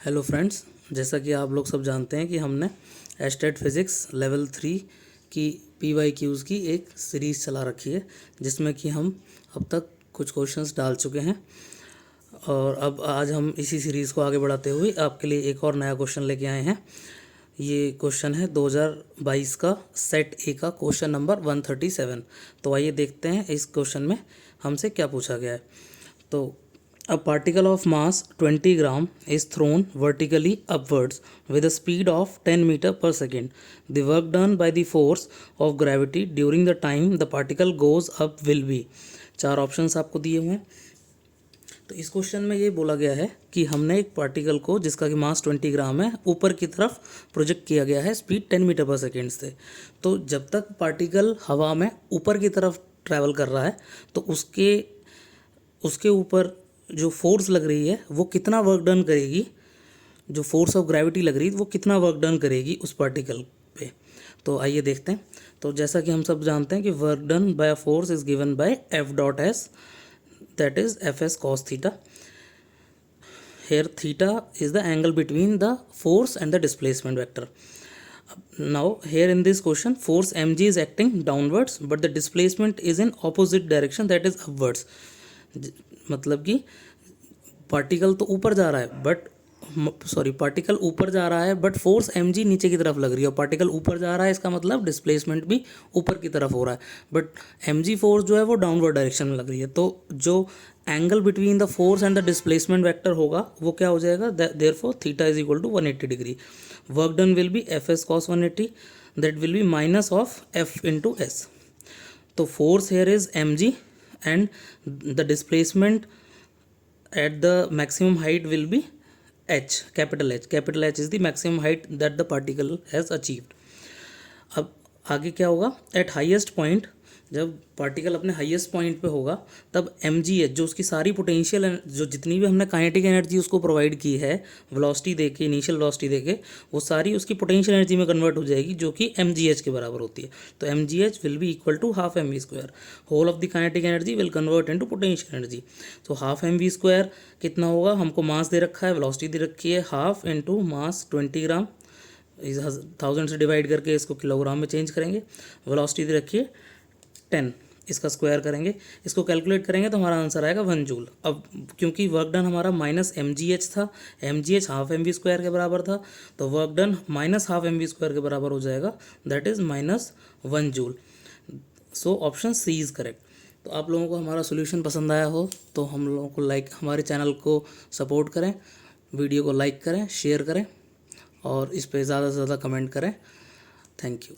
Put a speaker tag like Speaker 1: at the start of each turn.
Speaker 1: Hello friends, जैसा कि आप लोग सब जानते हैं कि हमने एस्टेट फिज़िक्स लेवल 3 की PYQs की एक सीरीज़ चला रखी है, जिसमें कि हम अब तक कुछ क्वेश्चंस डाल चुके हैं। और अब आज हम इसी सीरीज़ को आगे बढ़ाते हुए आपके लिए एक और नया क्वेश्चन लेके आए हैं। ये क्वेश्चन है 2022 का सेट ए का क्वेश्चन नंबर 137। तो आइए देखते हैं इस क्वेश्चन में हमसे क्या पूछा गया है। तो a particle of mass 20 gram is thrown vertically upwards with a speed of 10 meter per second. The work done by the force of gravity during the time the particle goes up will be। चार options आपको दिए हुए हैं। तो इस question में ये बोला गया है कि हमने एक पार्टिकल को जिसका कि मास 20 ग्राम है ऊपर की तरफ प्रोजेक्ट किया गया है स्पीड 10 मीटर पर सेकेंड से। तो जब तक पार्टिकल हवा में ऊपर की तरफ ट्रैवल कर रहा है तो उसके ऊपर जो फोर्स लग रही है वो कितना वर्क डन करेगी, जो फोर्स ऑफ ग्रेविटी लग रही है वो कितना वर्क डन करेगी उस पार्टिकल पे। तो आइए देखते हैं। तो जैसा कि हम सब जानते हैं कि work done by force is given by F dot S, that is F S cos theta. Here theta is the angle between the force and the displacement vector. Now here in this question force mg is acting downwards but the displacement is in opposite direction, that is upwards। मतलब कि particle तो ऊपर जा रहा है particle ऊपर जा रहा है बट फोर्स mg नीचे की तरफ लग रही है। और पार्टिकल ऊपर जा रहा है इसका मतलब डिस्प्लेसमेंट भी ऊपर की तरफ हो रहा है, बट mg फोर्स जो है वो डाउनवर्ड डायरेक्शन में लग रही है। तो जो angle between the force and the displacement vector होगा वो क्या हो जाएगा, therefore theta is equal to 180 degree. Work done will be F S cos 180, that will be minus of F into S. तो force here is mg and the displacement at the maximum height will be h, capital H is the maximum height that the particle has achieved। अब आगे क्या होगा, eight highest point, जब particle अपने highest point पे होगा तब mgh जो उसकी सारी पोटेंशियल जो जितनी भी हमने काइनेटिक एनर्जी उसको प्रोवाइड की है वेलोसिटी देके, इनिशियल वेलोसिटी देके, वो सारी उसकी पोटेंशियल एनर्जी में कन्वर्ट हो जाएगी जो कि mgh के बराबर होती है। तो mgh will be equal to half mv square. Whole of the kinetic energy will convert into potential energy. तो हाफ mv स्क्वायर कितना होगा, हमको मास दे रखा है, वेलोसिटी दे रखी है हाफ इंटू मास 20 ग्राम, 1000 से डिवाइड करके इसको किलोग्राम में चेंज करेंगे। वेलोसिटी दे रखी है 10, इसका स्क्वायर करेंगे, इसको कैलकुलेट करेंगे तो हमारा आंसर आएगा 1 जूल। अब क्योंकि वर्क डन हमारा माइनस mgh था, mgh हाफ mv स्क्वायर के बराबर था, तो work done minus half mv square के बराबर हो जाएगा, that is minus 1 joule. So option C is correct. तो आप लोगों को हमारा सोल्यूशन पसंद आया हो तो हम लोगों को हमारे चैनल को सपोर्ट करें, वीडियो को लाइक करें, शेयर करें और इस पर ज़्यादा से ज़्यादा कमेंट करें। Thank you.